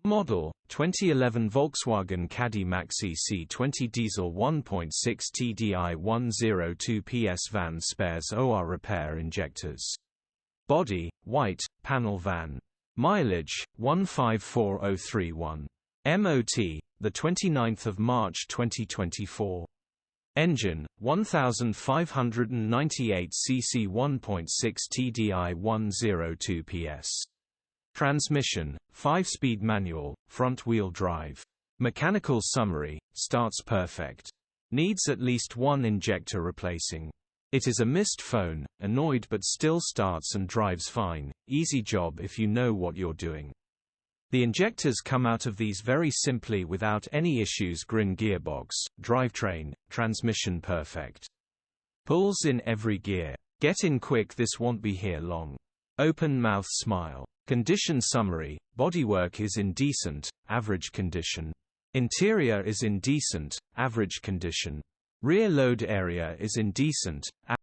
Model, 2011 Volkswagen Caddy Maxi C20 Diesel 1.6 TDI 102PS Van Spares OR Repair Injectors. Body, white, panel van. Mileage, 154031. MOT, 29 March 2024. Engine, 1598 cc 1.6 TDI 102 PS. Transmission, 5-speed manual, front-wheel drive. Mechanical summary, starts perfect. Needs at least one injector replacing. It is a missed phone, annoyed but still starts and drives fine, easy job if you know what you're doing. The injectors come out of these very simply without any issues. Grin gearbox, drivetrain, transmission perfect. Pulls in every gear. Get in quick, this won't be here long. Open mouth smile. Condition summary, bodywork is in decent, average condition. Interior is in decent, average condition. Rear load area is in decent,